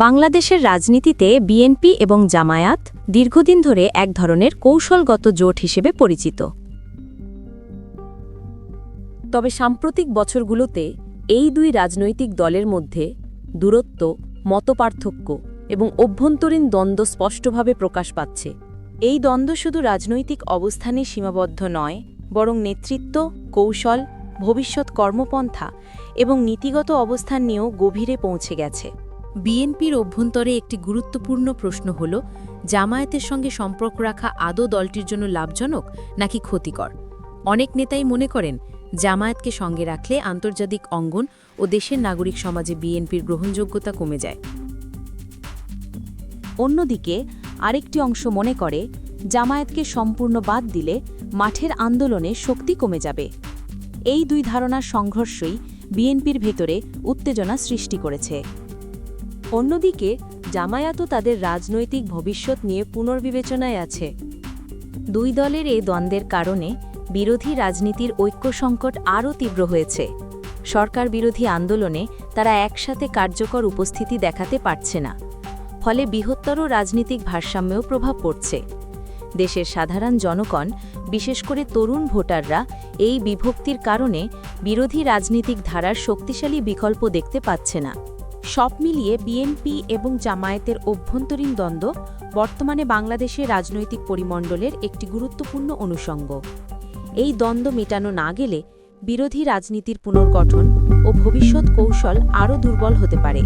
বাংলাদেশের রাজনীতিতে বিএনপি এবং জামায়াত দীর্ঘদিন ধরে এক ধরনের কৌশলগত জোট হিসেবে পরিচিত। তবে সাম্প্রতিক বছরগুলোতে এই দুই রাজনৈতিক দলের মধ্যে দূরত্ব, মতপার্থক্য এবং অভ্যন্তরীণ দ্বন্দ্ব স্পষ্টভাবে প্রকাশ পাচ্ছে। এই দ্বন্দ্ব শুধু রাজনৈতিক অবস্থানে সীমাবদ্ধ নয়, বরং নেতৃত্ব, কৌশল, ভবিষ্যৎ কর্মপন্থা এবং নীতিগত অবস্থান নিয়েও গভীরে পৌঁছে গেছে। বিএনপির অভ্যন্তরে একটি গুরুত্বপূর্ণ প্রশ্ন হল, জামায়াতের সঙ্গে সম্পর্ক রাখা আদৌ দলটির জন্য লাভজনক নাকি ক্ষতিকর। অনেক নেতাই মনে করেন, জামায়াতকে সঙ্গে রাখলে আন্তর্জাতিক অঙ্গন ও দেশের নাগরিক সমাজে বিএনপির গ্রহণযোগ্যতা কমে যায়। অন্যদিকে আরেকটি অংশ মনে করে, জামায়াতকে সম্পূর্ণ বাদ দিলে মাঠের আন্দোলনে শক্তি কমে যাবে। এই দুই ধারণার সংঘর্ষই বিএনপির ভেতরে উত্তেজনা সৃষ্টি করেছে। অন্যদিকে জামায়াতও তাদের রাজনৈতিক ভবিষ্যৎ নিয়ে পুনর্বিবেচনায় আছে। দুই দলের এই দ্বন্দ্বের কারণে বিরোধী রাজনীতির ঐক্য সংকট আরও তীব্র হয়েছে। সরকার বিরোধী আন্দোলনে তারা একসাথে কার্যকর উপস্থিতি দেখাতে পারছে না, ফলে বৃহত্তর রাজনৈতিক ভারসাম্যেও প্রভাব পড়ছে। দেশের সাধারণ জনগণ, বিশেষ করে তরুণ ভোটাররা এই বিভক্তির কারণে বিরোধী রাজনৈতিক ধারার শক্তিশালী বিকল্প দেখতে পাচ্ছে না। সব মিলিয়ে বিএনপি এবং জামায়াতের অভ্যন্তরীণ দ্বন্দ্ব বর্তমানে বাংলাদেশের রাজনৈতিক পরিমণ্ডলের একটি গুরুত্বপূর্ণ অনুষঙ্গ। এই দ্বন্দ্ব মেটানো না গেলে বিরোধী রাজনীতির পুনর্গঠন ও ভবিষ্যৎ কৌশল আরও দুর্বল হতে পারে।